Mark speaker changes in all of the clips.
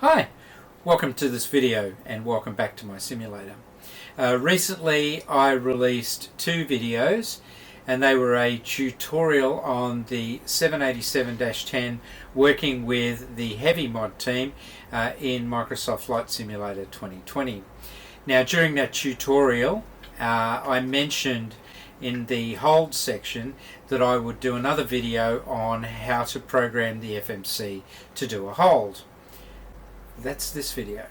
Speaker 1: Hi, welcome to this video and welcome back to my simulator. Recently I released two videos and they were a tutorial on the 787-10 working with the Heavy Mod team in Microsoft Flight Simulator 2020. Now during that tutorial I mentioned in the hold section that I would do another video on how to program the FMC to do a hold. That's this video.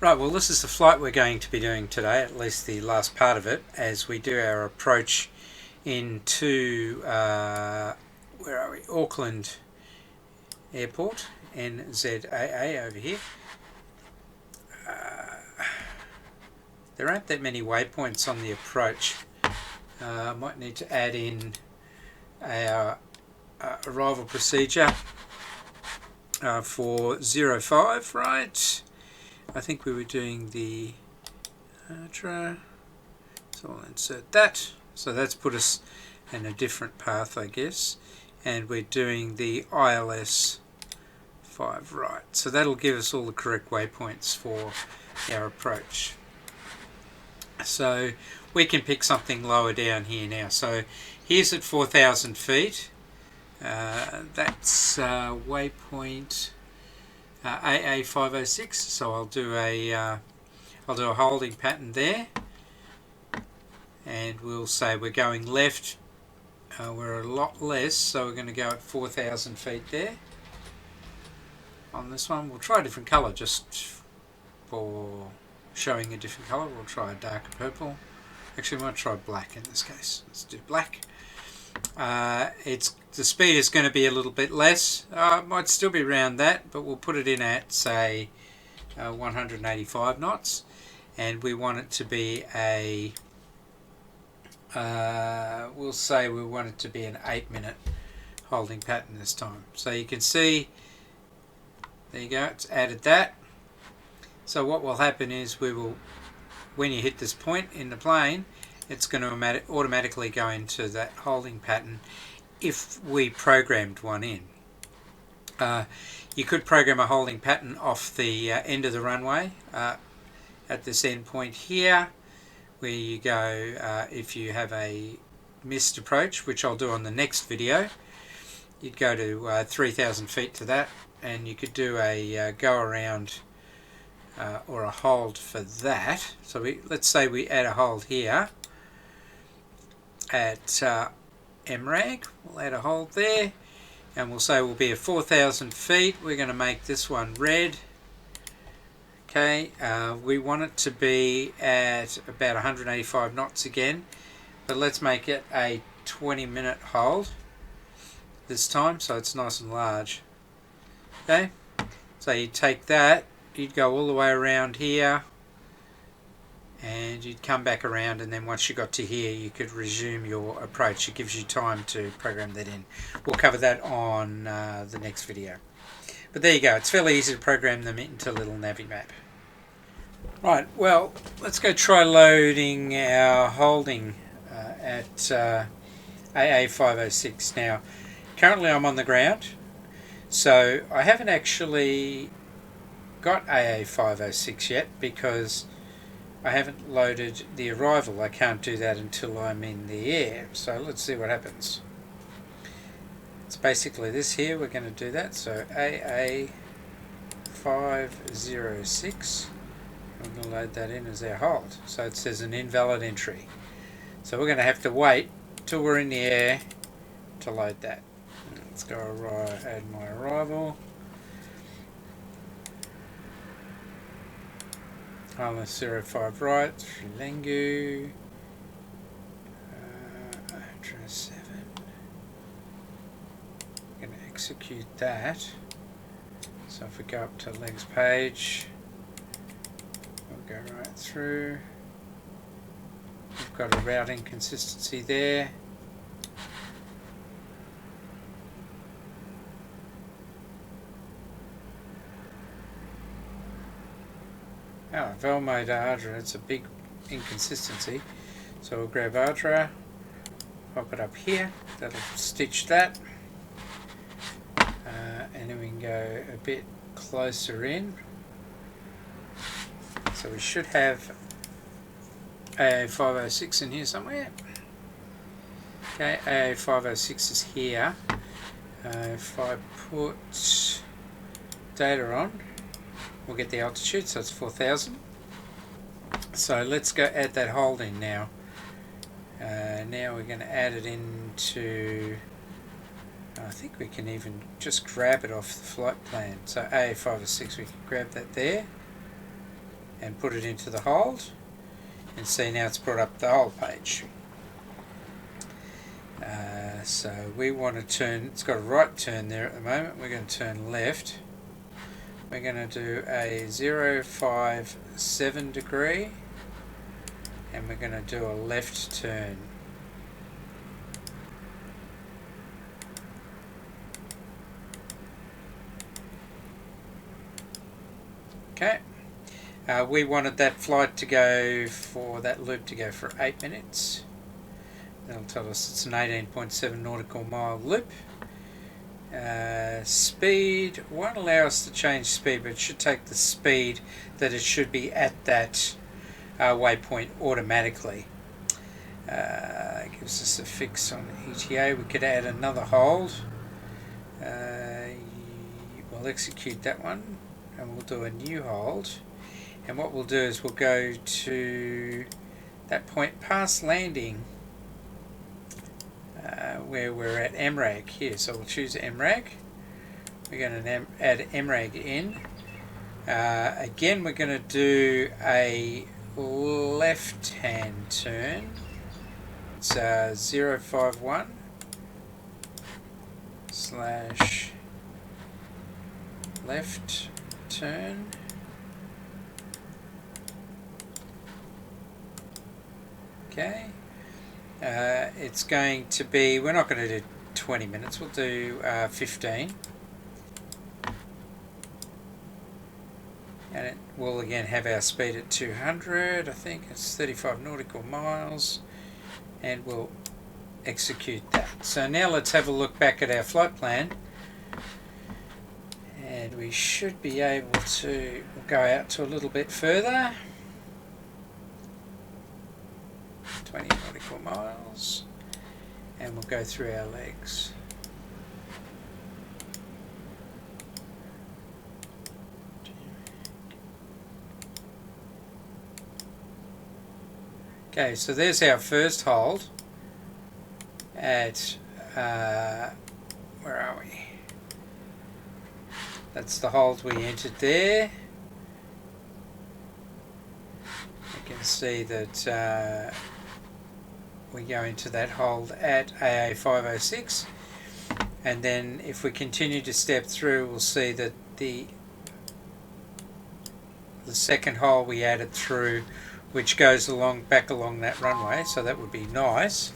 Speaker 1: Right, well this is the flight we're going to be doing today, at least the last part of it, as we do our approach into, where are we, Auckland Airport, NZAA over here. There aren't that many waypoints on the approach. I might need to add in our arrival procedure for 05, right? I think we were doing the ultra, so I'll insert that. So that's put us in a different path, I guess. And we're doing the ILS 5 right. So that'll give us all the correct waypoints for our approach. So we can pick something lower down here now. So here's at 4,000 feet. That's waypoint AA506, so I'll do a holding pattern there, and we'll say we're going left. We're a lot less, so we're going to go at 4,000 feet there. On this one, we'll try a different colour just for showing a different colour. We'll try a darker purple. Actually, we might try black in this case. Let's do black. The speed is going to be a little bit less. It might still be around that, but we'll put it in at say 185 knots, and we want it to be a we'll say we want it to be an 8-minute holding pattern this time. So you can see, there you go, it's added that. So what will happen is we will, when you hit this point in the plane, it's going to automatically go into that holding pattern if we programmed one in. You could program a holding pattern off the end of the runway at this end point here, where you go, if you have a missed approach, which I'll do on the next video, you'd go to 3,000 feet to that, and you could do a go around or a hold for that. So let's say we add a hold here at MRAG, we'll add a hold there, and we'll say we'll be at 4,000 feet. We're going to make this one red. Okay, we want it to be at about 185 knots again, but let's make it a 20-minute hold this time, so it's nice and large. Okay, so you take that, you'd go all the way around here, and you'd come back around, and then once you got to here you could resume your approach. It gives you time to program that in. We'll cover that on the next video. But there you go, it's fairly easy to program them into a little navi map. Right, well, let's go try loading our holding at AA506 now. Currently I'm on the ground, so I haven't actually got AA506 yet because I haven't loaded the arrival. I can't do that until I'm in the air. So let's see what happens. It's basically this here. We're going to do that. So AA506. I'm going to load that in as our hold. So it says an invalid entry. So we're going to have to wait till we're in the air to load that. Let's go add my arrival. ILS 05 right, Lengu, 7. I'm going to execute that. So if we go up to legs page, we'll go right through. We've got a route inconsistency there. Oh, valve mode Ardra, it's a big inconsistency. So we'll grab Ardra, pop it up here, that'll stitch that. And then we can go a bit closer in. So we should have AA506 in here somewhere. Okay, AA506 is here. If I put data on, we'll get the altitude, so it's 4,000. So let's go add that hold in now. Now we're going to add it into, I think we can even just grab it off the flight plan. So AA506, we can grab that there and put it into the hold, and see now it's brought up the hold page. So we want to turn, it's got a right turn there at the moment, we're going to turn left. We're going to do a 057 degree, and we're going to do a left turn. Okay. We wanted that flight to go for, that loop to go for 8 minutes. That'll tell us it's an 18.7 nautical mile loop. Speed won't allow us to change speed, but it should take the speed that it should be at that waypoint automatically. Gives us a fix on ETA. We could add another hold. We'll execute that one and we'll do a new hold. And what we'll do is we'll go to that point past landing where we're at MRAG here. So we'll choose MRAG. We're going to add MRAG in. Again, we're going to do a left-hand turn. It's 051 / left turn. Okay. It's going to be, we're not going to do 20 minutes, we'll do 15. And it will again have our speed at 200, I think it's 35 nautical miles, and we'll execute that. So now let's have a look back at our flight plan, and we should be able to go out to a little bit further. 20 nautical miles, and we'll go through our legs. Okay, so there's our first hold at, where are we? That's the hold we entered there. You can see that we go into that hold at AA506, and then if we continue to step through, we'll see that the second hole we added through, which goes along back along that runway, so that would be nice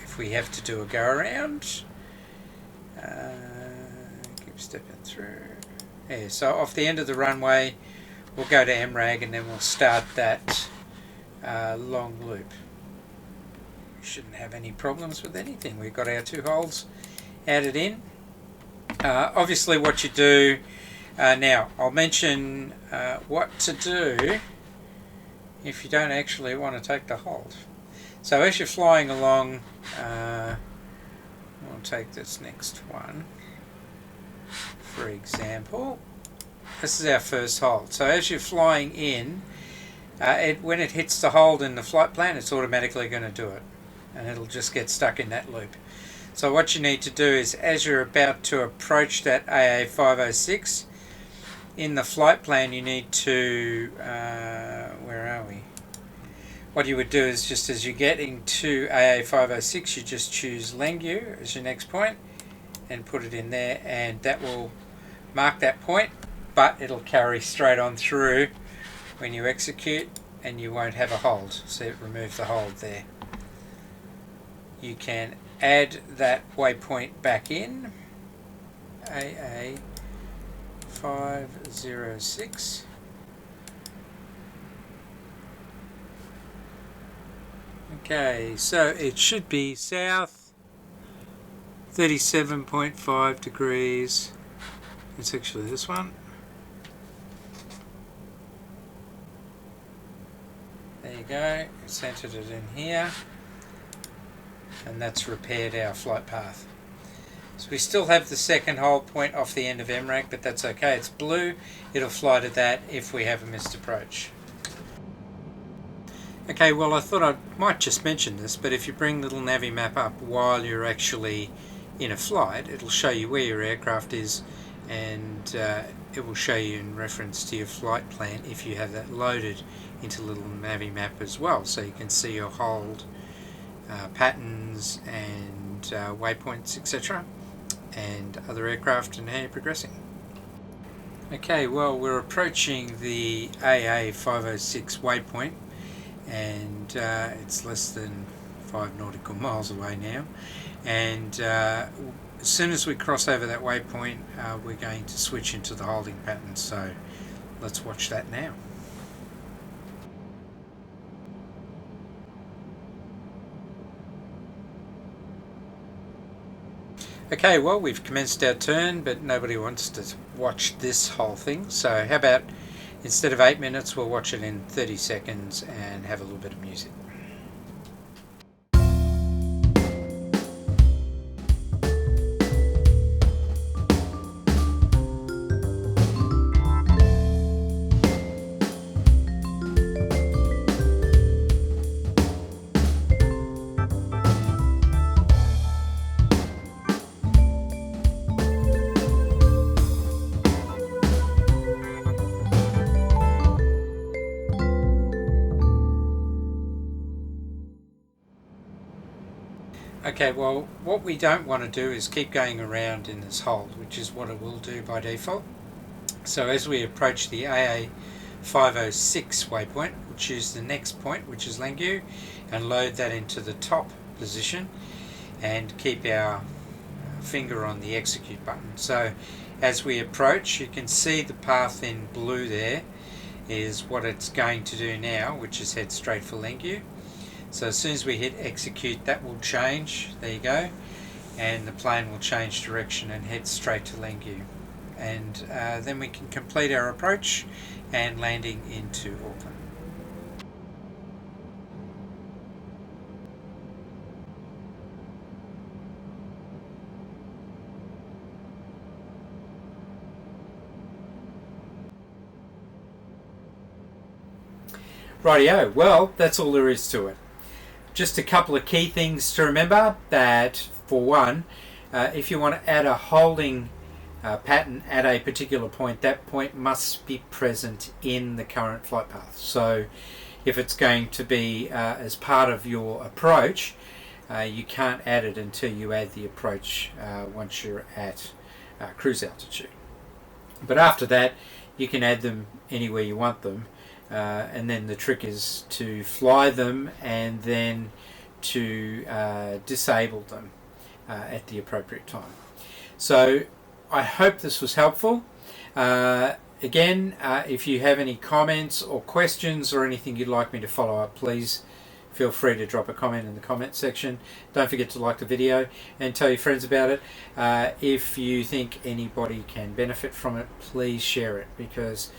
Speaker 1: if we have to do a go around. Keep stepping through. Yeah, so off the end of the runway we'll go to MRAG, and then we'll start that long loop. We shouldn't have any problems with anything. We've got our two holes added in. Obviously what you do now, I'll mention what to do if you don't actually want to take the hold. So as you're flying along, we'll take this next one for example. This is our first hold. So as you're flying in, when it hits the hold in the flight plan, it's automatically going to do it, and it'll just get stuck in that loop. So what you need to do is, as you're about to approach that AA506, in the flight plan you need to, where are we? What you would do is, just as you get into AA506, you just choose Lengu as your next point and put it in there, and that will mark that point but it'll carry straight on through when you execute, and you won't have a hold. See, it removed the hold there. You can add that waypoint back in, AA506. Okay, so it should be south 37.5 degrees. It's actually this one. There you go, centered it in here, and that's repaired our flight path. So we still have the second hold point off the end of MRAC, but that's okay, it's blue. It'll fly to that if we have a missed approach. Okay, well, I thought I might just mention this, but if you bring the little Navi map up while you're actually in a flight, it'll show you where your aircraft is, and it will show you in reference to your flight plan if you have that loaded into little Navi map as well, so you can see your hold patterns and waypoints, etc., and other aircraft and how you're progressing. Okay, well, we're approaching the AA506 waypoint, and it's less than 5 nautical miles away now, and as soon as we cross over that waypoint, we're going to switch into the holding pattern, so let's watch that now. Okay, well, we've commenced our turn, but nobody wants to watch this whole thing, so how about instead of 8 minutes, we'll watch it in 30 seconds and have a little bit of music. Okay, well, what we don't want to do is keep going around in this hold, which is what it will do by default. So as we approach the AA506 waypoint, we'll choose the next point, which is Langue, and load that into the top position and keep our finger on the execute button. So as we approach, you can see the path in blue there is what it's going to do now, which is head straight for Langue. So as soon as we hit execute, that will change, there you go, and the plane will change direction and head straight to Langue. And then we can complete our approach and landing into Auckland. Rightio, well, that's all there is to it. Just a couple of key things to remember, that for one, if you want to add a holding pattern at a particular point, that point must be present in the current flight path. So if it's going to be as part of your approach, you can't add it until you add the approach once you're at cruise altitude. But after that, you can add them anywhere you want them. And then the trick is to fly them and then to disable them at the appropriate time. So I hope this was helpful. Again, if you have any comments or questions or anything you'd like me to follow up, please feel free to drop a comment in the comment section. Don't forget to like the video and tell your friends about it. If you think anybody can benefit from it, please share it, because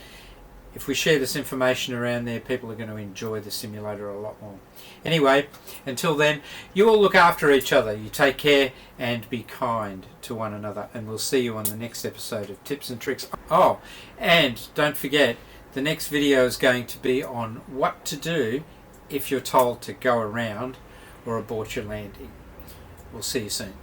Speaker 1: if we share this information around there, people are going to enjoy the simulator a lot more. Anyway, until then, you all look after each other. You take care and be kind to one another. And we'll see you on the next episode of Tips and Tricks. Oh, and don't forget, the next video is going to be on what to do if you're told to go around or abort your landing. We'll see you soon.